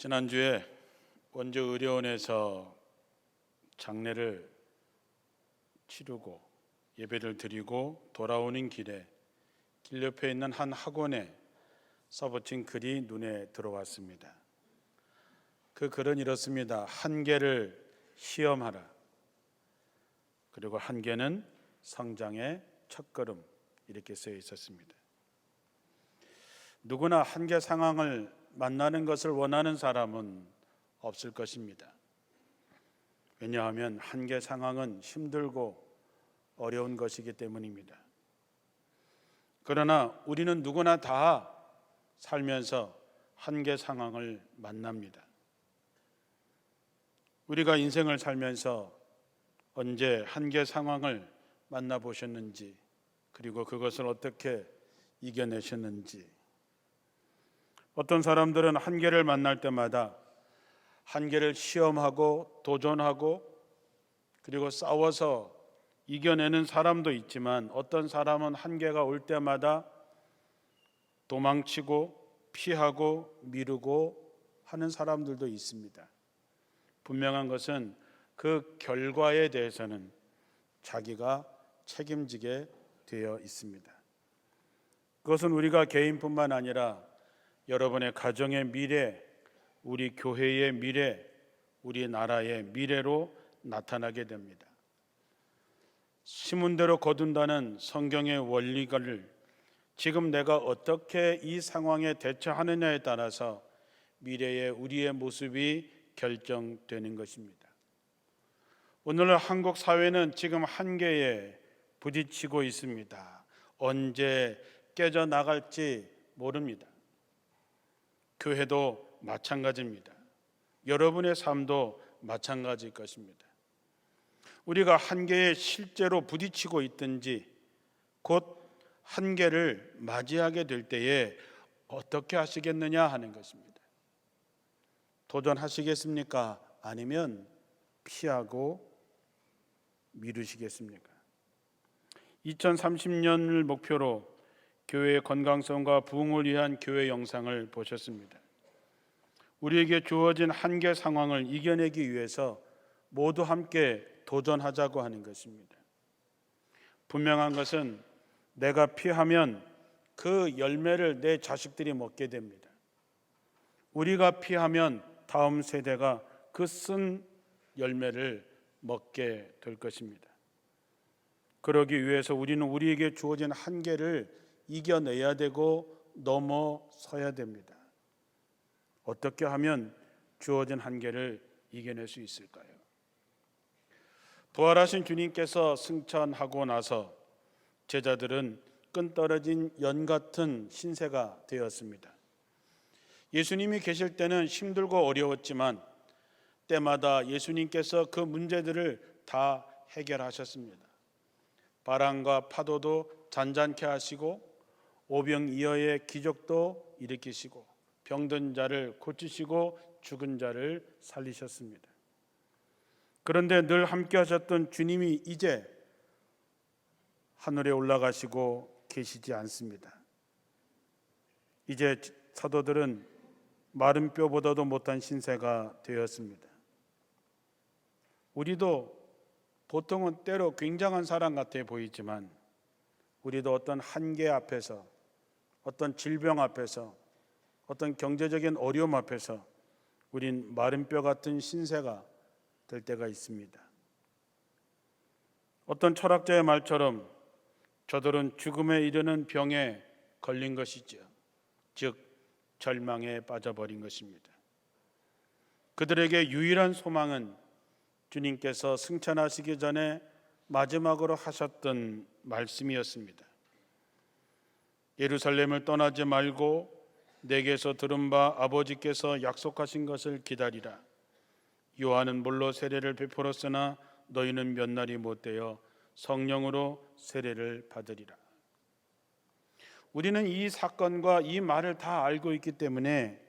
지난주에 원주의료원에서 장례를 치르고 예배를 드리고 돌아오는 길에 길 옆에 있는 한 학원에 써붙인 글이 눈에 들어왔습니다. 그 글은 이렇습니다. 한계를 시험하라. 그리고 한계는 성장의 첫걸음, 이렇게 쓰여 있었습니다. 누구나 한계 상황을 만나는 것을 원하는 사람은 없을 것입니다. 왜냐하면 한계 상황은 힘들고 어려운 것이기 때문입니다. 그러나 우리는 누구나 다 살면서 한계 상황을 만납니다. 우리가 인생을 살면서 언제 한계 상황을 만나보셨는지, 그리고 그것을 어떻게 이겨내셨는지. 어떤 사람들은 한계를 만날 때마다 한계를 시험하고 도전하고 그리고 싸워서 이겨내는 사람도 있지만, 어떤 사람은 한계가 올 때마다 도망치고 피하고 미루고 하는 사람들도 있습니다. 분명한 것은 그 결과에 대해서는 자기가 책임지게 되어 있습니다. 그것은 우리가 개인뿐만 아니라 여러분의 가정의 미래, 우리 교회의 미래, 우리 나라의 미래로 나타나게 됩니다. 심은대로 거둔다는 성경의 원리를 지금 내가 어떻게 이 상황에 대처하느냐에 따라서 미래의 우리의 모습이 결정되는 것입니다. 오늘날 한국 사회는 지금 한계에 부딪히고 있습니다. 언제 깨져나갈지 모릅니다. 교회도 마찬가지입니다. 여러분의 삶도 마찬가지일 것입니다. 우리가 한계에 실제로 부딪히고 있든지 곧 한계를 맞이하게 될 때에 어떻게 하시겠느냐 하는 것입니다. 도전하시겠습니까? 아니면 피하고 미루시겠습니까? 2030년을 목표로 교회의 건강성과 부흥을 위한 교회 영상을 보셨습니다. 우리에게 주어진 한계 상황을 이겨내기 위해서 모두 함께 도전하자고 하는 것입니다. 분명한 것은 내가 피하면 그 열매를 내 자식들이 먹게 됩니다. 우리가 피하면 다음 세대가 그 쓴 열매를 먹게 될 것입니다. 그러기 위해서 우리는 우리에게 주어진 한계를 이겨내야 되고 넘어서야 됩니다. 어떻게 하면 주어진 한계를 이겨낼 수 있을까요? 부활하신 주님께서 승천하고 나서 제자들은 끈 떨어진 연 같은 신세가 되었습니다. 예수님이 계실 때는 힘들고 어려웠지만 때마다 예수님께서 그 문제들을 다 해결하셨습니다. 바람과 파도도 잔잔케 하시고 오병이어의 기적도 일으키시고 병든 자를 고치시고 죽은 자를 살리셨습니다. 그런데 늘 함께 하셨던 주님이 이제 하늘에 올라가시고 계시지 않습니다. 이제 사도들은 마른 뼈보다도 못한 신세가 되었습니다. 우리도 보통은 때로 굉장한 사람 같아 보이지만 우리도 어떤 한계 앞에서, 어떤 질병 앞에서, 어떤 경제적인 어려움 앞에서 우린 마른 뼈 같은 신세가 될 때가 있습니다. 어떤 철학자의 말처럼 저들은 죽음에 이르는 병에 걸린 것이죠. 즉 절망에 빠져버린 것입니다. 그들에게 유일한 소망은 주님께서 승천하시기 전에 마지막으로 하셨던 말씀이었습니다. 예루살렘을 떠나지 말고 내게서 들은 바 아버지께서 약속하신 것을 기다리라. 요한은 물로 세례를 베풀었으나 너희는 몇 날이 못되어 성령으로 세례를 받으리라. 우리는 이 사건과 이 말을 다 알고 있기 때문에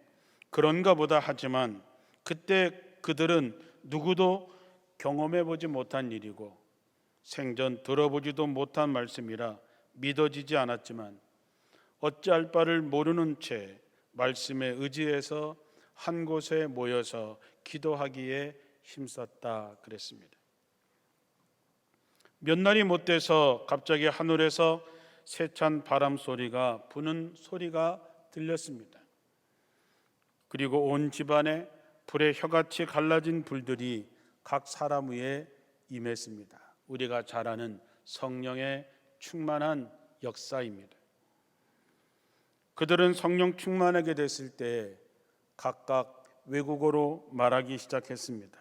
그런가 보다 하지만 그때 그들은 누구도 경험해 보지 못한 일이고 생전 들어보지도 못한 말씀이라 믿어지지 않았지만 어찌할 바를 모르는 채 말씀에 의지해서 한 곳에 모여서 기도하기에 힘썼다 그랬습니다. 몇 날이 못 돼서 갑자기 하늘에서 세찬 바람 소리가 부는 소리가 들렸습니다. 그리고 온 집안에 불에 혀같이 갈라진 불들이 각 사람 위에 임했습니다. 우리가 잘 아는 성령의 충만한 역사입니다. 그들은 성령 충만하게 됐을 때 각각 외국어로 말하기 시작했습니다.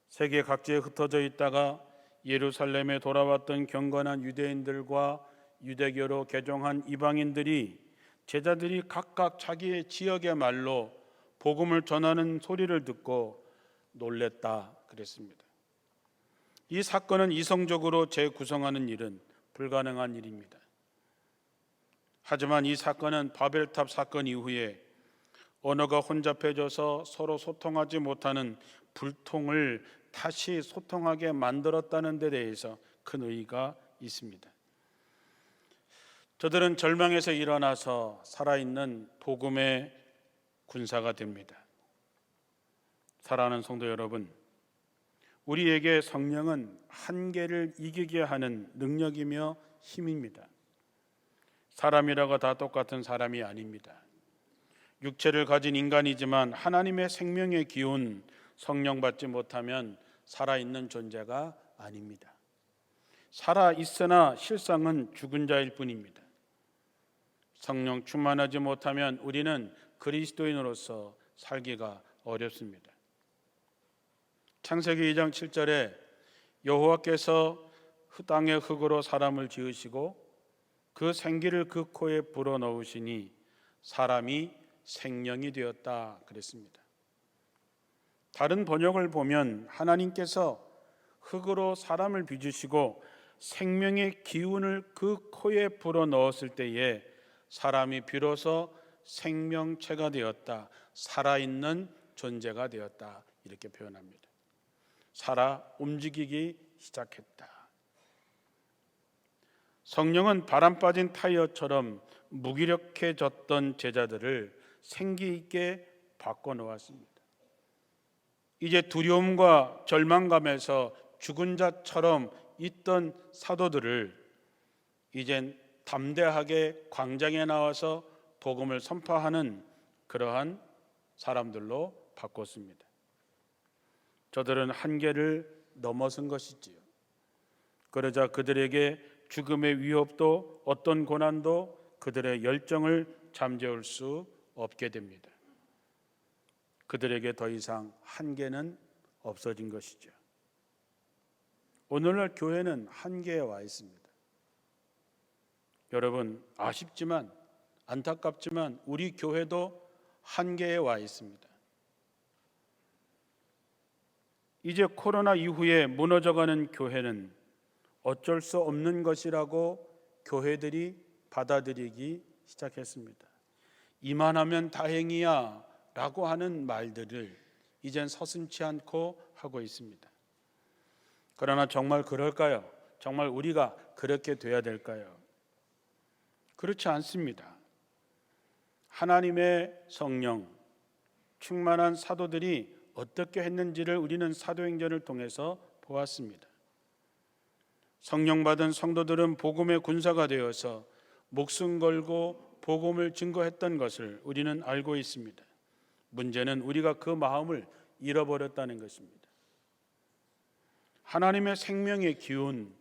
세계 각지에 흩어져 있다가 예루살렘에 돌아왔던 경건한 유대인들과 유대교로 개종한 이방인들이 제자들이 각각 자기의 지역의 말로 복음을 전하는 소리를 듣고 놀랬다 그랬습니다. 이 사건은 이성적으로 재구성하는 일은 불가능한 일입니다. 하지만 이 사건은 바벨탑 사건 이후에 언어가 혼잡해져서 서로 소통하지 못하는 불통을 다시 소통하게 만들었다는 데 대해서 큰 의의가 있습니다. 저들은 절망에서 일어나서 살아있는 복음의 군사가 됩니다. 사랑하는 성도 여러분, 우리에게 성령은 한계를 이기게 하는 능력이며 힘입니다. 사람이라고 다 똑같은 사람이 아닙니다. 육체를 가진 인간이지만 하나님의 생명의 기운, 성령 받지 못하면 살아있는 존재가 아닙니다. 살아있으나 실상은 죽은 자일 뿐입니다. 성령 충만하지 못하면 우리는 그리스도인으로서 살기가 어렵습니다. 창세기 2장 7절에 여호와께서 땅의 흙으로 사람을 지으시고 그 생기를 그 코에 불어넣으시니 사람이 생명이 되었다 그랬습니다. 다른 번역을 보면 하나님께서 흙으로 사람을 빚으시고 생명의 기운을 그 코에 불어넣었을 때에 사람이 비로소 생명체가 되었다, 살아있는 존재가 되었다 이렇게 표현합니다. 살아 움직이기 시작했다. 성령은 바람 빠진 타이어처럼 무기력해졌던 제자들을 생기 있게 바꿔놓았습니다. 이제 두려움과 절망감에서 죽은 자처럼 있던 사도들을 이젠 담대하게 광장에 나와서 복음을 선포하는 그러한 사람들로 바꿨습니다. 저들은 한계를 넘어선 것이지요. 그러자 그들에게 죽음의 위협도 어떤 고난도 그들의 열정을 잠재울 수 없게 됩니다. 그들에게 더 이상 한계는 없어진 것이죠. 오늘날 교회는 한계에 와 있습니다. 여러분, 아쉽지만 안타깝지만 우리 교회도 한계에 와 있습니다. 이제 코로나 이후에 무너져가는 교회는 어쩔 수 없는 것이라고 교회들이 받아들이기 시작했습니다. 이만하면 다행이야 라고 하는 말들을 이젠 서슴지 않고 하고 있습니다. 그러나 정말 그럴까요? 정말 우리가 그렇게 돼야 될까요? 그렇지 않습니다. 하나님의 성령, 충만한 사도들이 어떻게 했는지를 우리는 사도행전을 통해서 보았습니다. 성령 받은 성도들은 복음의 군사가 되어서 목숨 걸고 복음을 증거했던 것을 우리는 알고 있습니다. 문제는 우리가 그 마음을 잃어버렸다는 것입니다. 하나님의 생명의 기운,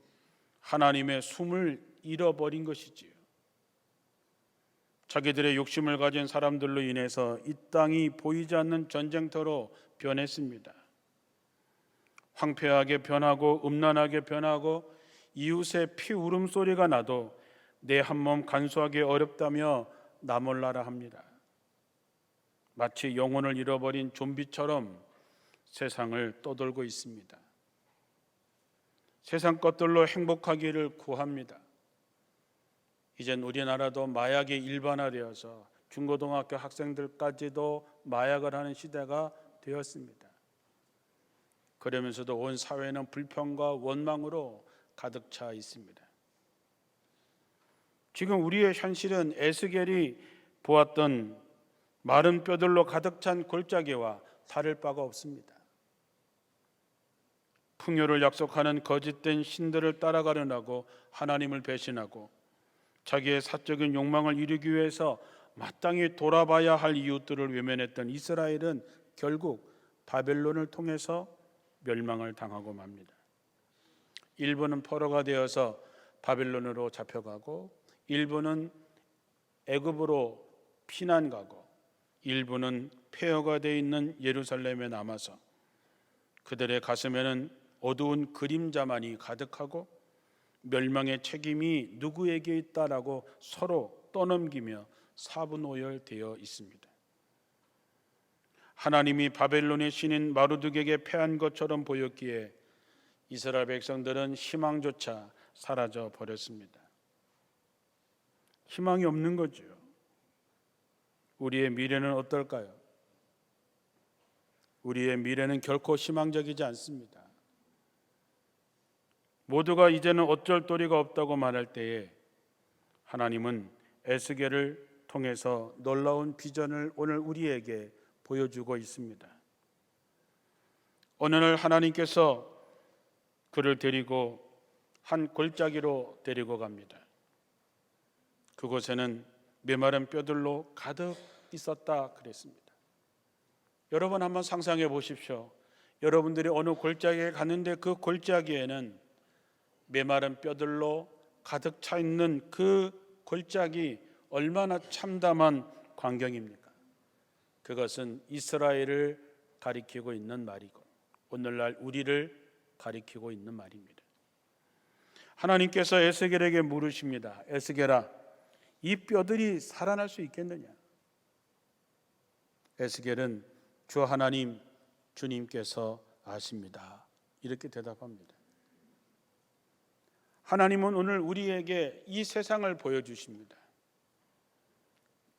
하나님의 숨을 잃어버린 것이지요. 자기들의 욕심을 가진 사람들로 인해서 이 땅이 보이지 않는 전쟁터로 변했습니다. 황폐하게 변하고 음란하게 변하고 이웃의 피 울음소리가 나도 내 한 몸 간수하기 어렵다며 나몰라라 합니다. 마치 영혼을 잃어버린 좀비처럼 세상을 떠돌고 있습니다. 세상 것들로 행복하기를 구합니다. 이젠 우리나라도 마약이 일반화되어서 중고등학교 학생들까지도 마약을 하는 시대가 되었습니다. 그러면서도 온 사회는 불평과 원망으로 가득 차 있습니다. 지금 우리의 현실은 에스겔이 보았던 마른 뼈들로 가득 찬 골짜기와 다를 바가 없습니다. 풍요를 약속하는 거짓된 신들을 따라가려고 하나님을 배신하고 자기의 사적인 욕망을 이루기 위해서 마땅히 돌아봐야 할 이웃들을 외면했던 이스라엘은 결국 바벨론을 통해서 멸망을 당하고 맙니다. 일부는 포로가 되어서 바벨론으로 잡혀가고, 일부는 애굽으로 피난 가고, 일부는 폐허가 되어 있는 예루살렘에 남아서 그들의 가슴에는 어두운 그림자만이 가득하고 멸망의 책임이 누구에게 있다라고 서로 떠넘기며 사분오열되어 있습니다. 하나님이 바벨론의 신인 마르둑에게 패한 것처럼 보였기에 이스라엘 백성들은 희망조차 사라져 버렸습니다. 희망이 없는 거죠. 우리의 미래는 어떨까요? 우리의 미래는 결코 희망적이지 않습니다. 모두가 이제는 어쩔 도리가 없다고 말할 때에 하나님은 에스겔을 통해서 놀라운 비전을 오늘 우리에게 보여주고 있습니다. 어느 날 하나님께서 그를 데리고 한 골짜기로 데리고 갑니다. 그곳에는 메마른 뼈들로 가득 있었다 그랬습니다. 여러분 한번 상상해 보십시오. 여러분들이 어느 골짜기에 갔는데 그 골짜기에는 메마른 뼈들로 가득 차 있는 그 골짜기, 얼마나 참담한 광경입니까? 그것은 이스라엘을 가리키고 있는 말이고 오늘날 우리를 가리키고 있는 말입니다. 하나님께서 에스겔에게 물으십니다. 에스겔아, 이 뼈들이 살아날 수 있겠느냐? 에스겔은 주 하나님, 주님께서 아십니다. 이렇게 대답합니다. 하나님은 오늘 우리에게 이 세상을 보여주십니다.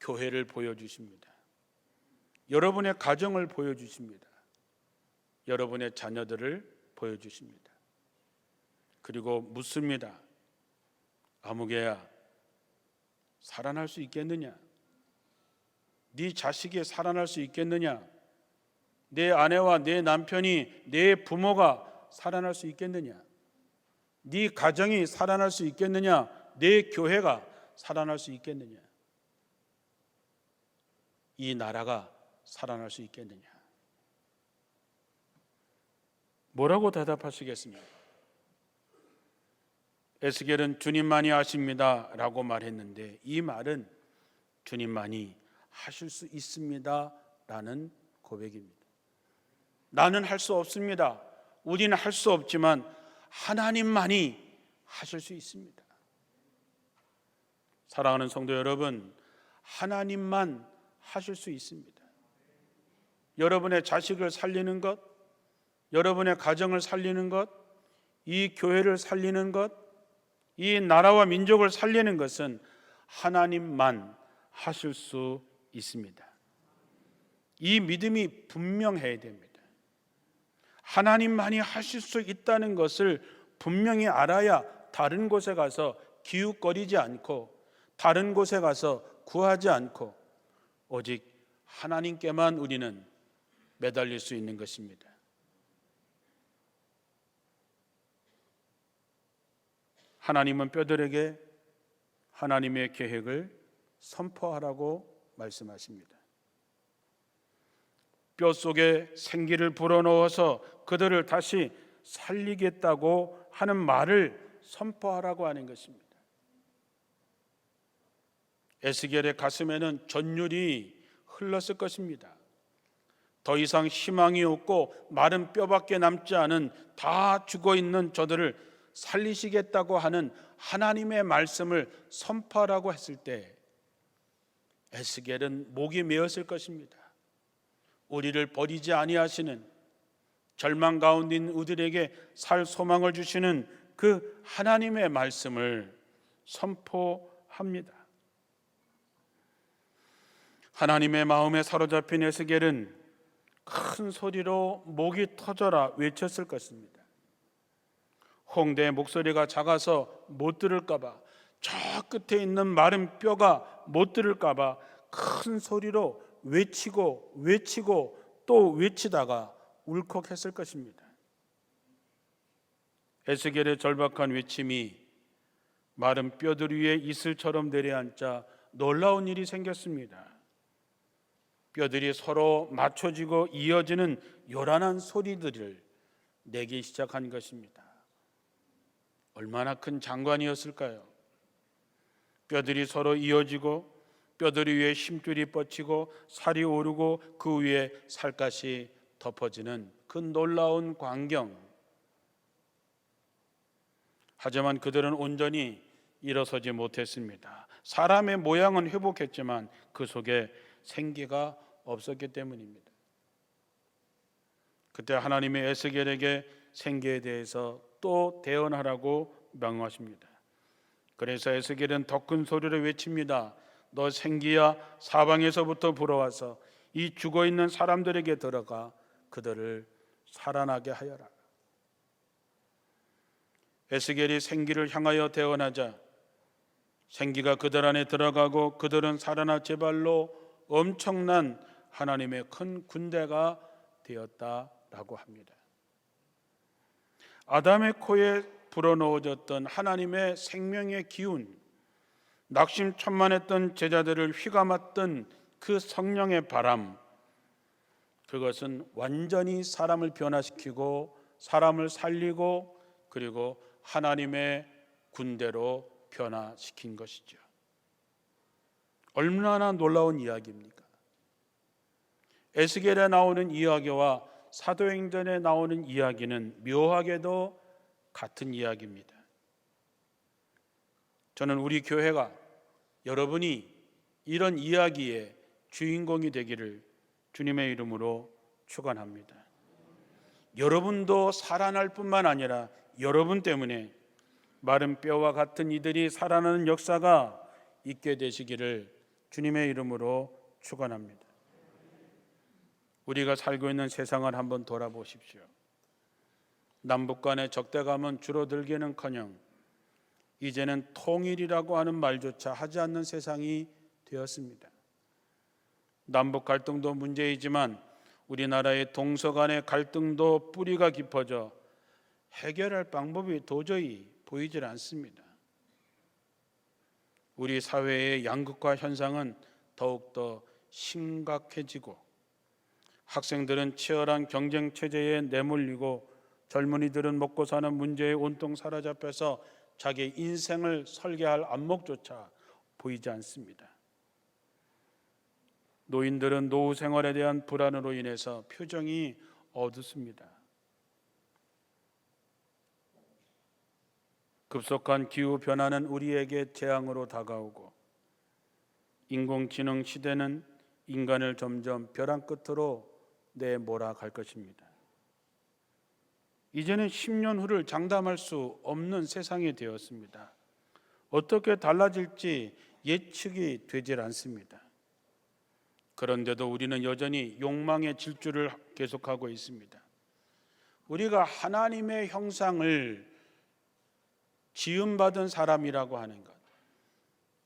교회를 보여주십니다. 여러분의 가정을 보여주십니다. 여러분의 자녀들을 보여주십니다. 그리고 묻습니다. 아무개야, 살아날 수 있겠느냐? 네 자식이 살아날 수 있겠느냐? 내 아내와 내 남편이, 내 부모가 살아날 수 있겠느냐? 네 가정이 살아날 수 있겠느냐? 내 교회가 살아날 수 있겠느냐? 이 나라가 살아날 수 있겠느냐? 뭐라고 대답하시겠습니까? 에스겔은 주님만이 아십니다 라고 말했는데 이 말은 주님만이 하실 수 있습니다 라는 고백입니다. 나는 할 수 없습니다. 우리는 할 수 없지만 하나님만이 하실 수 있습니다. 사랑하는 성도 여러분, 하나님만 하실 수 있습니다. 여러분의 자식을 살리는 것, 여러분의 가정을 살리는 것, 이 교회를 살리는 것, 이 나라와 민족을 살리는 것은 하나님만 하실 수 있습니다. 이 믿음이 분명해야 됩니다. 하나님만이 하실 수 있다는 것을 분명히 알아야 다른 곳에 가서 기웃거리지 않고 다른 곳에 가서 구하지 않고 오직 하나님께만 우리는 매달릴 수 있는 것입니다. 하나님은 뼈들에게 하나님의 계획을 선포하라고 말씀하십니다. 뼈 속에 생기를 불어넣어서 그들을 다시 살리겠다고 하는 말을 선포하라고 하는 것입니다. 에스겔의 가슴에는 전율이 흘렀을 것입니다. 더 이상 희망이 없고 마른 뼈밖에 남지 않은 다 죽어있는 저들을 살리시겠다고 하는 하나님의 말씀을 선포하라고 했을 때 에스겔은 목이 메었을 것입니다. 우리를 버리지 아니하시는, 절망 가운데 있는 우리들에게 살 소망을 주시는 그 하나님의 말씀을 선포합니다. 하나님의 마음에 사로잡힌 에스겔은 큰 소리로 목이 터져라 외쳤을 것입니다. 홍대의 목소리가 작아서 못 들을까봐, 저 끝에 있는 마른 뼈가 못 들을까봐 큰 소리로 외치고 외치고 또 외치다가 울컥했을 것입니다. 에스겔의 절박한 외침이 마른 뼈들 위에 이슬처럼 내려앉자 놀라운 일이 생겼습니다. 뼈들이 서로 맞춰지고 이어지는 요란한 소리들을 내기 시작한 것입니다. 얼마나 큰 장관이었을까요? 뼈들이 서로 이어지고 뼈들 위에 힘줄이 뻗치고 살이 오르고 그 위에 살갗이 덮어지는 그 놀라운 광경. 하지만 그들은 온전히 일어서지 못했습니다. 사람의 모양은 회복했지만 그 속에 생기가 없었기 때문입니다. 그때 하나님이 에스겔에게 생기에 대해서 또 대언하라고 명하십니다. 그래서 에스겔은 더 큰 소리로 외칩니다. 너 생기야, 사방에서부터 불어와서 이 죽어있는 사람들에게 들어가 그들을 살아나게 하여라. 에스겔이 생기를 향하여 대언하자 생기가 그들 안에 들어가고 그들은 살아나 제발로 엄청난 하나님의 큰 군대가 되었다라고 합니다. 아담의 코에 불어넣어졌던 하나님의 생명의 기운, 낙심천만했던 제자들을 휘감았던 그 성령의 바람, 그것은 완전히 사람을 변화시키고 사람을 살리고 그리고 하나님의 군대로 변화시킨 것이죠. 얼마나 놀라운 이야기입니까? 에스겔에 나오는 이야기와 사도행전에 나오는 이야기는 묘하게도 같은 이야기입니다. 저는 우리 교회가 여러분이 이런 이야기의 주인공이 되기를 주님의 이름으로 축원합니다. 여러분도 살아날 뿐만 아니라 여러분 때문에 마른 뼈와 같은 이들이 살아나는 역사가 있게 되시기를 주님의 이름으로 축원합니다. 우리가 살고 있는 세상을 한번 돌아보십시오. 남북 간의 적대감은 줄어들기는커녕 이제는 통일이라고 하는 말조차 하지 않는 세상이 되었습니다. 남북 갈등도 문제이지만 우리나라의 동서 간의 갈등도 뿌리가 깊어져 해결할 방법이 도저히 보이질 않습니다. 우리 사회의 양극화 현상은 더욱더 심각해지고 학생들은 치열한 경쟁 체제에 내몰리고 젊은이들은 먹고 사는 문제에 온통 사로잡혀서 자기 인생을 설계할 안목조차 보이지 않습니다. 노인들은 노후 생활에 대한 불안으로 인해서 표정이 어둡습니다. 급속한 기후 변화는 우리에게 재앙으로 다가오고 인공지능 시대는 인간을 점점 벼랑 끝으로 내몰아갈 것입니다. 이제는 10년 후를 장담할 수 없는 세상이 되었습니다. 어떻게 달라질지 예측이 되질 않습니다. 그런데도 우리는 여전히 욕망의 질주를 계속하고 있습니다. 우리가 하나님의 형상을 지음받은 사람이라고 하는 것,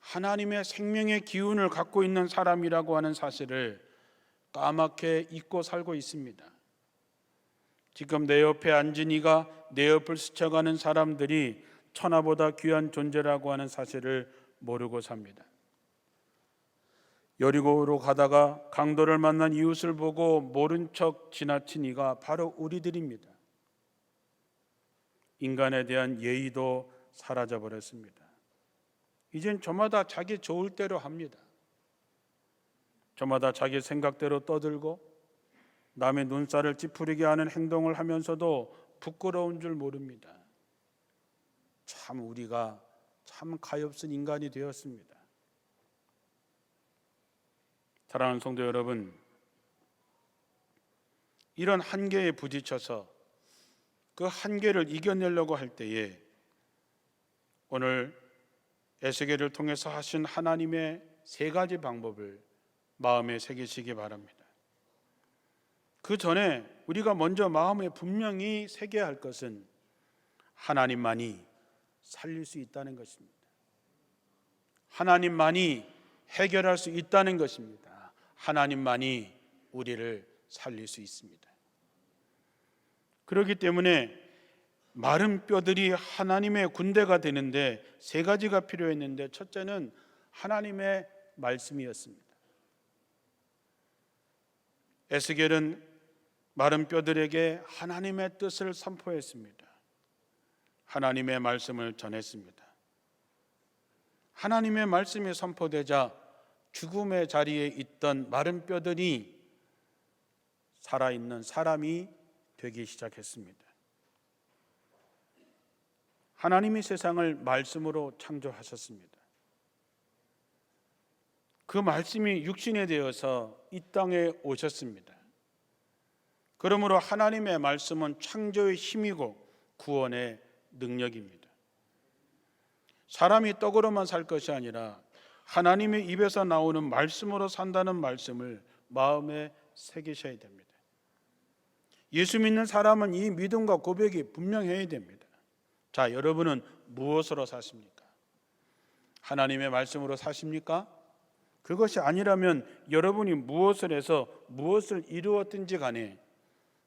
하나님의 생명의 기운을 갖고 있는 사람이라고 하는 사실을 까맣게 잊고 살고 있습니다. 지금 내 옆에 앉은 이가 내 옆을 스쳐가는 사람들이 천하보다 귀한 존재라고 하는 사실을 모르고 삽니다. 여리고로 가다가 강도를 만난 이웃을 보고 모른 척 지나친 이가 바로 우리들입니다. 인간에 대한 예의도 사라져버렸습니다. 이젠 저마다 자기 좋을 대로 합니다. 저마다 자기 생각대로 떠들고 남의 눈살을 찌푸리게 하는 행동을 하면서도 부끄러운 줄 모릅니다. 참 우리가 참 가엾은 인간이 되었습니다. 사랑하는 성도 여러분, 이런 한계에 부딪혀서 그 한계를 이겨내려고 할 때에 오늘 에스겔을 통해서 하신 하나님의 세 가지 방법을 마음에 새기시기 바랍니다. 그 전에 우리가 먼저 마음에 분명히 새겨야 할 것은 하나님만이 살릴 수 있다는 것입니다. 하나님만이 해결할 수 있다는 것입니다. 하나님만이 우리를 살릴 수 있습니다. 그렇기 때문에 마른 뼈들이 하나님의 군대가 되는데 세 가지가 필요했는데, 첫째는 하나님의 말씀이었습니다. 에스겔은 마른 뼈들에게 하나님의 뜻을 선포했습니다. 하나님의 말씀을 전했습니다. 하나님의 말씀이 선포되자 죽음의 자리에 있던 마른 뼈들이 살아있는 사람이 되기 시작했습니다. 하나님이 세상을 말씀으로 창조하셨습니다. 그 말씀이 육신이 되어서 이 땅에 오셨습니다. 그러므로 하나님의 말씀은 창조의 힘이고 구원의 능력입니다. 사람이 떡으로만 살 것이 아니라 하나님의 입에서 나오는 말씀으로 산다는 말씀을 마음에 새기셔야 됩니다. 예수 믿는 사람은 이 믿음과 고백이 분명해야 됩니다. 자, 여러분은 무엇으로 사십니까? 하나님의 말씀으로 사십니까? 그것이 아니라면 여러분이 무엇을 해서 무엇을 이루었든지 간에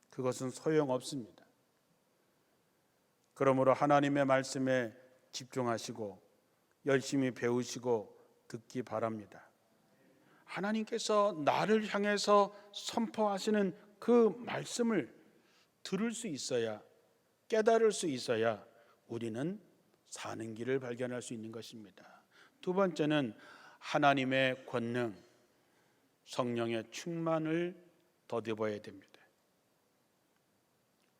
그것은 소용없습니다. 그러므로 하나님의 말씀에 집중하시고 열심히 배우시고 듣기 바랍니다. 하나님께서 나를 향해서 선포하시는 그 말씀을 들을 수 있어야, 깨달을 수 있어야 우리는 사는 길을 발견할 수 있는 것입니다. 두 번째는 하나님의 권능, 성령의 충만을 덧입어야 됩니다.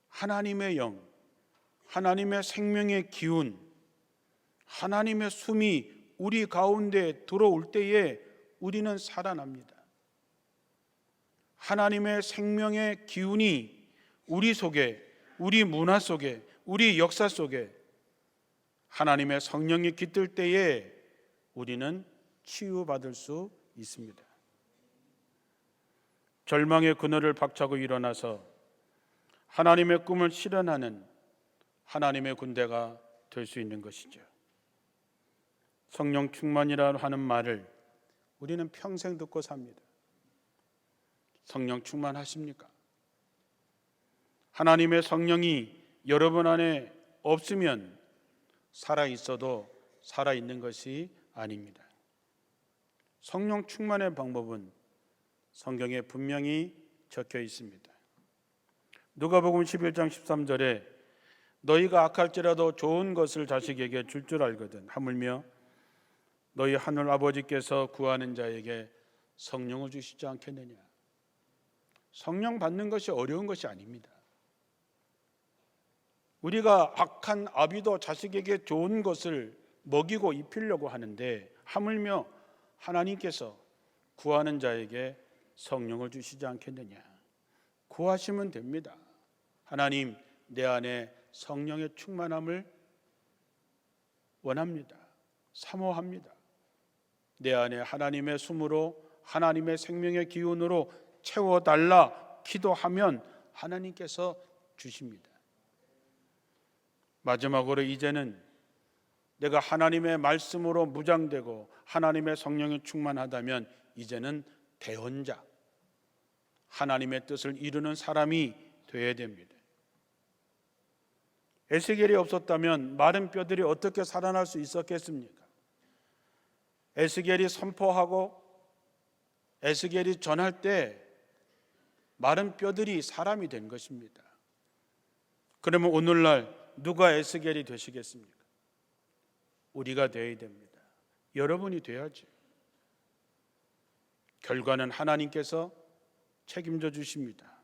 하나님의 영, 하나님의 생명의 기운, 하나님의 숨이 우리 가운데 들어올 때에 우리는 살아납니다. 하나님의 생명의 기운이 우리 속에, 우리 문화 속에, 우리 역사 속에 하나님의 성령이 깃들 때에 우리는 치유받을 수 있습니다. 절망의 그늘을 박차고 일어나서 하나님의 꿈을 실현하는 하나님의 군대가 될 수 있는 것이죠. 성령 충만이라 하는 말을 우리는 평생 듣고 삽니다. 성령 충만하십니까? 하나님의 성령이 여러분 안에 없으면 살아있어도 살아있는 것이 아닙니다. 성령 충만의 방법은 성경에 분명히 적혀 있습니다. 누가복음 11장 13절에 너희가 악할지라도 좋은 것을 자식에게 줄 알거든 하물며 너희 하늘 아버지께서 구하는 자에게 성령을 주시지 않겠느냐. 성령 받는 것이 어려운 것이 아닙니다. 우리가 악한 아비도 자식에게 좋은 것을 먹이고 입히려고 하는데 하물며 하나님께서 구하는 자에게 성령을 주시지 않겠느냐. 구하시면 됩니다. 하나님, 내 안에 성령의 충만함을 원합니다. 사모합니다. 내 안에 하나님의 숨으로 하나님의 생명의 기운으로 채워달라 기도하면 하나님께서 주십니다. 마지막으로 이제는 내가 하나님의 말씀으로 무장되고 하나님의 성령이 충만하다면 이제는 대언자, 하나님의 뜻을 이루는 사람이 되어야 됩니다. 에스겔이 없었다면 마른 뼈들이 어떻게 살아날 수 있었겠습니까? 에스겔이 선포하고 에스겔이 전할 때 마른 뼈들이 사람이 된 것입니다. 그러면 오늘날 누가 에스겔이 되시겠습니까? 우리가 되어야 됩니다. 여러분이 돼야지. 결과는 하나님께서 책임져 주십니다.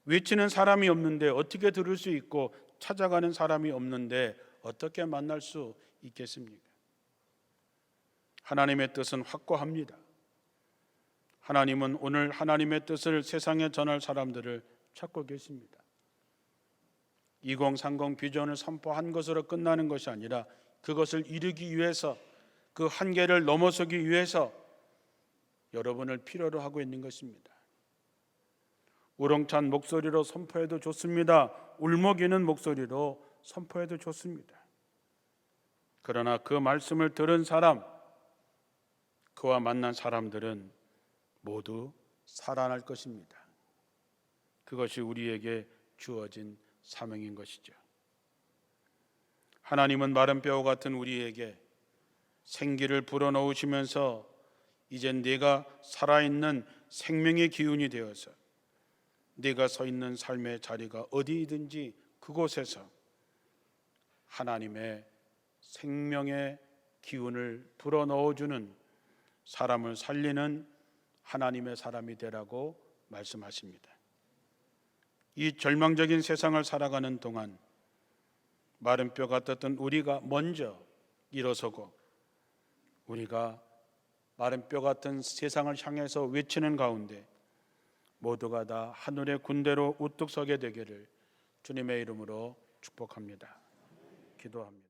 외치는 사람이 없는데 어떻게 들을 수 있고 찾아가는 사람이 없는데 어떻게 만날 수 있겠습니까? 하나님의 뜻은 확고합니다. 하나님은 오늘 하나님의 뜻을 세상에 전할 사람들을 찾고 계십니다. 2030 비전을 선포한 것으로 끝나는 것이 아니라 그것을 이루기 위해서, 그 한계를 넘어서기 위해서 여러분을 필요로 하고 있는 것입니다. 우렁찬 목소리로 선포해도 좋습니다. 울먹이는 목소리로 선포해도 좋습니다. 그러나 그 말씀을 들은 사람, 그와 만난 사람들은 모두 살아날 것입니다. 그것이 우리에게 주어진 사명인 것이죠. 하나님은 마른 뼈와 같은 우리에게 생기를 불어넣으시면서 이제 네가 살아있는 생명의 기운이 되어서 네가 서 있는 삶의 자리가 어디든지 그곳에서 하나님의 생명의 기운을 불어넣어주는, 사람을 살리는 하나님의 사람이 되라고 말씀하십니다. 이 절망적인 세상을 살아가는 동안 마른 뼈 같았던 우리가 먼저 일어서고, 우리가 마른 뼈 같은 세상을 향해서 외치는 가운데 모두가 다 하늘의 군대로 우뚝 서게 되기를 주님의 이름으로 축복합니다. 기도합니다.